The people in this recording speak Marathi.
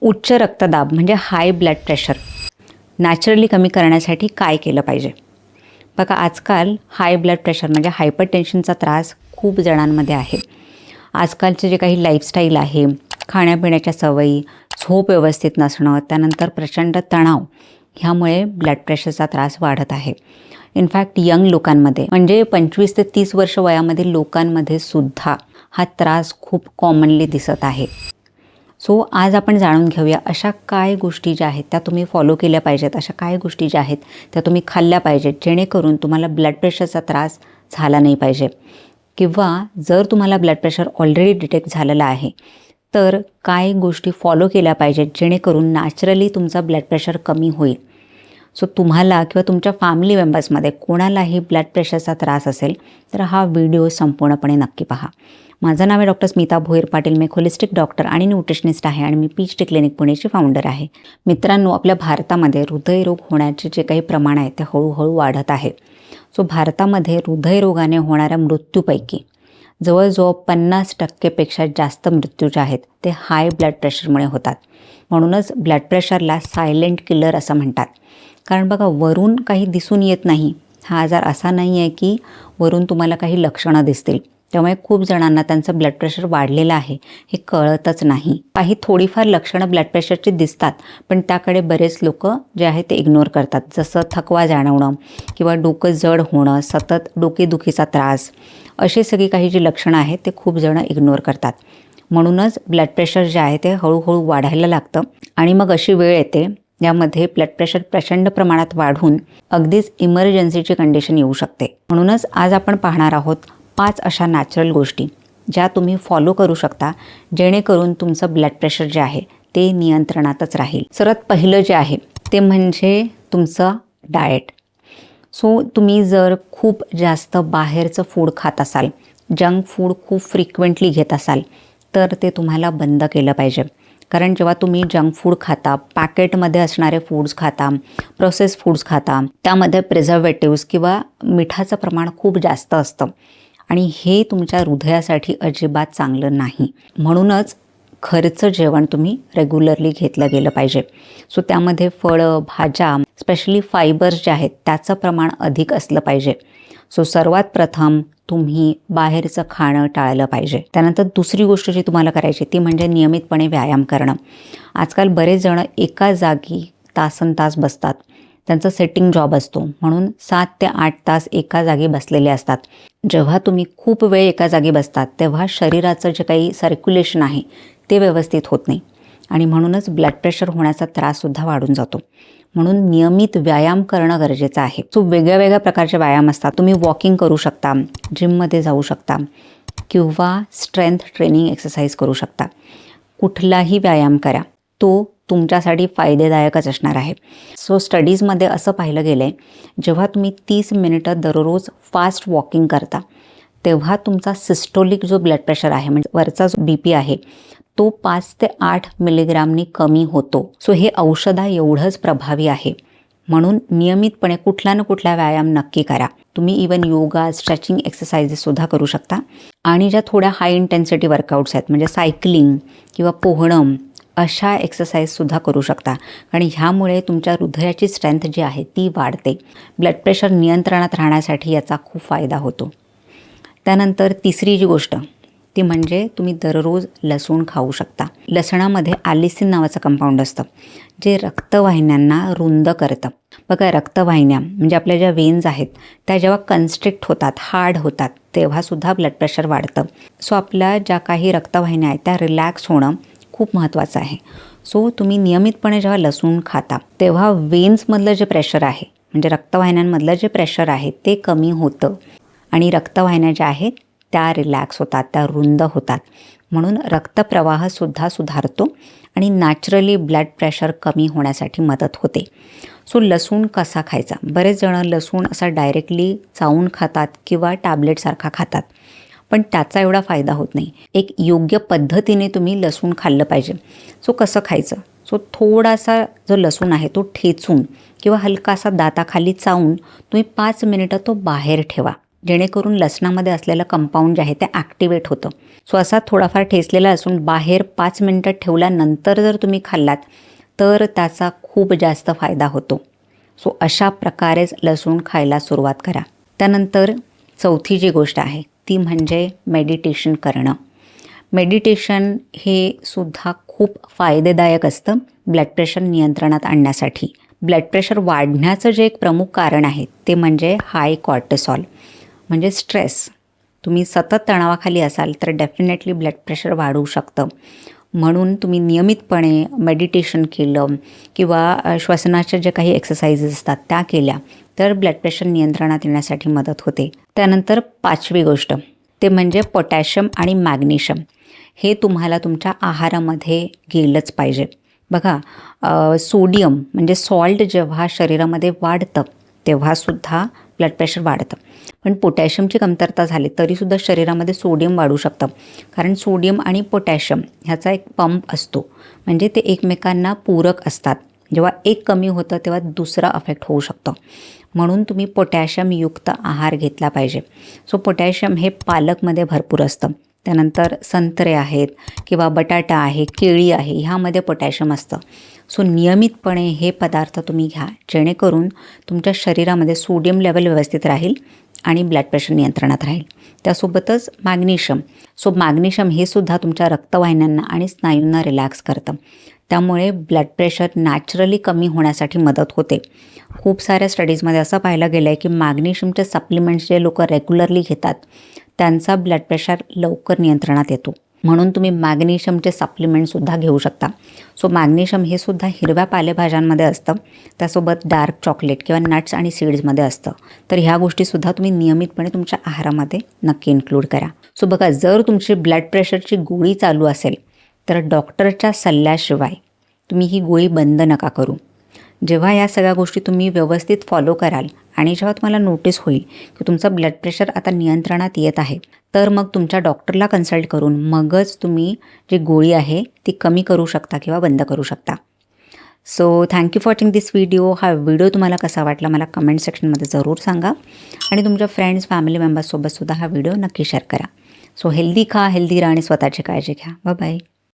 उच्च रक्तदाब म्हणजे हाय ब्लड प्रेशर नॅचरली कमी करण्यासाठी काय केलं पाहिजे? बघा, आजकाल हाय ब्लड प्रेशर म्हणजे हायपरटेन्शनचा त्रास खूप जणांमध्ये आहे. आजकालचे जे काही लाईफस्टाईल आहे, खाण्यापिण्याच्या सवयी, झोप व्यवस्थित नसणं, त्यानंतर प्रचंड तणाव, ह्यामुळे ब्लड प्रेशरचा त्रास वाढत आहे. इनफॅक्ट यंग लोकांमध्ये म्हणजे 25 ते 30 वर्ष वयामधील लोकांमध्ये सुद्धा हा त्रास खूप कॉमनली दिसत आहे. सो आज आपण जाणून घेऊया अशा काय गोष्टी ज्या आहेत त्या तुम्ही फॉलो केल्या पाहिजेत, अशा काय गोष्टी ज्या आहेत त्या तुम्ही खाल्ल्या पाहिजेत, जेणेकरून तुम्हाला ब्लड प्रेशरचा त्रास झाला नाही पाहिजे. किंवा जर तुम्हाला ब्लड प्रेशर ऑलरेडी डिटेक्ट झालेला आहे तर काय गोष्टी फॉलो केल्या पाहिजेत जेणेकरून नॅचरली तुमचा ब्लड प्रेशर कमी होईल. सो तुम्हाला किंवा तुमच्या फॅमिली मेंबर्समध्ये कोणालाही ब्लड प्रेशरचा त्रास असेल तर हा व्हिडिओ संपूर्णपणे नक्की पहा. माझं नाव आहे डॉक्टर स्मिता भोईर पाटील. मी होलिस्टिक डॉक्टर आणि न्यूट्रिशनिस्ट आहे आणि मी पीएचडी क्लिनिक पुणेची फाउंडर आहे. मित्रांनो, आपल्या भारतामध्ये हृदयरोग होण्याचे जे काही प्रमाण आहे ते हळूहळू वाढत आहे. सो भारतामध्ये हृदयरोगाने होणाऱ्या मृत्यूपैकी जवळजवळ 50% जास्त मृत्यू जे आहेत ते हाय ब्लड प्रेशरमुळे होतात. म्हणूनच ब्लड प्रेशरला सायलेंट किलर असं म्हणतात. कारण बघा, वरून काही दिसून येत नाही. हा आजार असा नाही आहे की वरून तुम्हाला काही लक्षणं दिसतील. त्यामुळे खूप जणांना त्यांचं ब्लड प्रेशर वाढलेलं आहे हे कळतच नाही. काही थोडीफार लक्षणं ब्लड प्रेशरची दिसतात, पण त्याकडे बरेच लोक जे आहे ते इग्नोर करतात. जसं थकवा जाणवणं किंवा डोकं जड होणं, सतत डोकेदुखीचा त्रास, अशी सगळी काही जी लक्षणं आहेत ते खूप जण इग्नोर करतात. म्हणूनच ब्लड प्रेशर जे आहे ते हळूहळू वाढायला लागतं आणि मग अशी वेळ येते यामध्ये ब्लड प्रेशर प्रचंड प्रमाणात वाढून अगदीच इमर्जन्सीची कंडिशन येऊ शकते. म्हणूनच आज आपण पाहणार आहोत 5 अशा नॅचरल गोष्टी ज्या तुम्ही फॉलो करू शकता जेणेकरून तुमचं ब्लड प्रेशर जे आहे ते नियंत्रणातच राहील. सर्वात पहिलं जे आहे ते म्हणजे तुमचं डाएट. सो तुम्ही जर खूप जास्त बाहेरचं फूड खात असाल, जंक फूड खूप फ्रिक्वेंटली घेत असाल तर ते तुम्हाला बंद केलं पाहिजे. कारण जेव्हा तुम्ही जंक फूड खाता, पॅकेटमध्ये असणारे फूड्स खाता, प्रोसेस फूड्स खाता, त्यामध्ये प्रिझर्वेटिव्स किंवा मिठाचं प्रमाण खूप जास्त असतं आणि हे तुमच्या हृदयासाठी अजिबात चांगलं नाही. म्हणूनच घरचं जेवण तुम्ही रेग्युलरली घेतलं गेलं पाहिजे. सो त्यामध्ये फळं, भाज्या, स्पेशली फायबर्स जे आहेत त्याचं प्रमाण अधिक असलं पाहिजे. सो सर्वात प्रथम तुम्ही बाहेरचं खाणं टाळलं पाहिजे. त्यानंतर दुसरी गोष्ट जी तुम्हाला करायची ती म्हणजे नियमितपणे व्यायाम करणं. आजकाल बरेच जण एका जागी तासनतास बसतात. त्यांचा सेटिंग जॉब असतो म्हणून 7 ते 8 तास एका जागी बसलेले असतात. जेव्हा तुम्ही खूप वेळ एका जागी बसतात तेव्हा शरीराचं जे काही सर्क्युलेशन आहे ते व्यवस्थित होत नाही आणि म्हणूनच ब्लड प्रेशर होण्याचा त्राससुद्धा वाढून जातो. म्हणून नियमित व्यायाम करणं गरजेचं आहे. सो वेगळ्या वेगळ्या प्रकारचे व्यायाम असतात. तुम्ही वॉकिंग करू शकता, जिममध्ये जाऊ शकता किंवा स्ट्रेंथ ट्रेनिंग एक्सरसाइज करू शकता. कुठलाही व्यायाम करा, तो तुमच्यासाठी फायदेदायकच असणार आहे. सो स्टडीजमध्ये असं पाहिलं गेलं आहे, जेव्हा तुम्ही 30 मिनिटं दररोज फास्ट वॉकिंग करता तेव्हा तुमचा सिस्टोलिक जो ब्लड प्रेशर आहे म्हणजे वरचा जो BP आहे तो 5 ते 8 मिलीग्रामनी कमी होतो. सो हे औषधा एवढंच प्रभावी आहे. म्हणून नियमितपणे कुठला ना कुठला व्यायाम नक्की करा. तुम्ही इवन योगा, स्ट्रेचिंग एक्सरसाइजेससुद्धा करू शकता आणि ज्या थोड्या हाय इंटेन्सिटी वर्कआउट्स आहेत म्हणजे सायकलिंग किंवा पोहणं, अशा एक्सरसाइजसुद्धा करू शकता. आणि ह्यामुळे तुमच्या हृदयाची स्ट्रेंथ जी आहे ती वाढते. ब्लड प्रेशर नियंत्रणात राहण्यासाठी याचा खूप फायदा होतो. त्यानंतर तिसरी जी गोष्ट ती म्हणजे तुम्ही दररोज लसूण खाऊ शकता. लसणामध्ये ॲलिसिन नावाचं कंपाऊंड असतं जे रक्तवाहिन्यांना रुंद करतं. बघा, रक्तवाहिन्या म्हणजे आपल्या ज्या वेन्स आहेत त्या जेव्हा कन्स्ट्रिक्ट होतात, हार्ड होतात तेव्हासुद्धा ब्लड प्रेशर वाढतं. सो आपल्या ज्या काही रक्तवाहिन्या आहेत त्या रिलॅक्स होणं खूप महत्त्वाचं आहे. सो तुम्ही नियमितपणे जेव्हा लसूण खाता तेव्हा वेन्समधलं जे प्रेशर आहे म्हणजे रक्तवाहिन्यांमधलं जे प्रेशर आहे ते कमी होतं आणि रक्तवाहिन्या ज्या आहेत त्या रिलॅक्स होतात, त्या रुंद होतात. म्हणून रक्तप्रवाहसुद्धा सुधारतो आणि नॅचरली ब्लड प्रेशर कमी होण्यासाठी मदत होते. सो लसूण कसा खायचा? बरेच जण लसूण असा डायरेक्टली चावून खातात किंवा टॅबलेटसारखा खातात, पण त्याचा एवढा फायदा होत नाही. एक योग्य पद्धतीने तुम्ही लसूण खाल्लं पाहिजे. सो कसं खायचं? सो थोडासा जो लसूण आहे तो ठेचून किंवा हलकासा दाताखाली चावून तुम्ही 5 मिनिटं तो बाहेर ठेवा. जेणेकरून लसणामध्ये असलेलं कंपाऊंड जे आहे ते ॲक्टिवेट होतं. सो असा थोडाफार ठेचलेला लसूण बाहेर 5 मिनटं ठेवल्यानंतर जर तुम्ही खाल्लात तर त्याचा खूप जास्त फायदा होतो. सो अशा प्रकारेच लसूण खायला सुरुवात करा. त्यानंतर चौथी जी गोष्ट आहे ती म्हणजे मेडिटेशन करणं. मेडिटेशन हे सुद्धा खूप फायदेदायक असतं ब्लड प्रेशर नियंत्रणात आणण्यासाठी. ब्लड प्रेशर वाढण्याचं जे एक प्रमुख कारण आहे ते म्हणजे हाय कॉर्टिसॉल म्हणजे स्ट्रेस. तुम्ही सतत तणावाखाली असाल तर डेफिनेटली ब्लड प्रेशर वाढू शकतं. म्हणून तुम्ही नियमितपणे मेडिटेशन केलं किंवा श्वसनाच्या जे काही एक्सरसाइजेस असतात त्या केल्या तर ब्लड प्रेशर नियंत्रणात येण्यासाठी मदत होते. त्यानंतर 5वी गोष्ट ते म्हणजे पोटॅशियम आणि मॅग्नेशियम हे तुम्हाला तुमच्या आहारामध्ये गेलंच पाहिजे. बघा सोडियम म्हणजे सॉल्ट जेव्हा शरीरामध्ये वाढतं तेव्हासुद्धा ब्लड प्रेशर वाढतं. पण पोटॅशियमची कमतरता झाली तरीसुद्धा शरीरामध्ये सोडियम वाढू शकतं. कारण सोडियम आणि पोटॅशियम ह्याचा एक पंप असतो म्हणजे ते एकमेकांना पूरक असतात. जेव्हा एक कमी होतं तेव्हा दुसरा अफेक्ट होऊ शकतो. म्हणून तुम्ही पोटॅशियमयुक्त आहार घेतला पाहिजे. सो पोटॅशियम हे पालकमध्ये भरपूर असतं. त्यानंतर संत्रे आहेत किंवा बटाटा आहे, केळी आहे, ह्यामध्ये पोटॅशियम असतं. सो नियमितपणे हे पदार्थ तुम्ही घ्या जेणेकरून तुमच्या शरीरामध्ये सोडियम लेवल व्यवस्थित राहील आणि ब्लड प्रेशर नियंत्रणात राहील. त्यासोबतच मॅग्नेशियम. सो मॅग्नेशियम हे सुद्धा तुमच्या रक्तवाहिन्यांना आणि स्नायूंना रिलॅक्स करतं. त्यामुळे ब्लड प्रेशर नॅचरली कमी होण्यासाठी मदत होते. खूप साऱ्या स्टडीजमध्ये असं पाहिलं गेलं आहे की मॅग्नेशियमचे सप्लिमेंट्स जे लोक रेग्युलरली घेतात त्यांचा ब्लड प्रेशर लवकर नियंत्रणात येतो. म्हणून तुम्ही मॅग्नेशियमचे सप्लिमेंटसुद्धा घेऊ शकता. सो मॅग्नेशियम हे सुद्धा हिरव्या पालेभाज्यांमध्ये असतं. त्यासोबत डार्क चॉकलेट किंवा नट्स आणि सीड्समध्ये असतं. तर ह्या गोष्टीसुद्धा तुम्ही नियमितपणे तुमच्या आहारामध्ये नक्की इन्क्लूड करा. सो बघा जर तुमची ब्लड प्रेशरची गोळी चालू असेल तर डॉक्टरच्या सल्ल्याशिवाय तुम्ही ही गोळी बंद नका करू. जेव्हा या सगळ्या गोष्टी तुम्ही व्यवस्थित फॉलो कराल आणि जेव्हा तुम्हाला नोटीस होईल की तुमचं ब्लड प्रेशर आता नियंत्रणात येत आहे तर मग तुमच्या डॉक्टरला कन्सल्ट करून मगच तुम्ही जी गोळी आहे ती कमी करू शकता किंवा बंद करू शकता. So thank you for watching this video. हा व्हिडिओ तुम्हाला कसा वाटला मला कमेंट सेक्शनमध्ये जरूर सांगा आणि तुमच्या फ्रेंड्स फॅमिली मेंबर्ससोबतसुद्धा हा व्हिडिओ नक्की शेअर करा. सो हेल्दी खा, हेल्दी राहा आणि स्वतःची काळजी घ्या. Bye bye.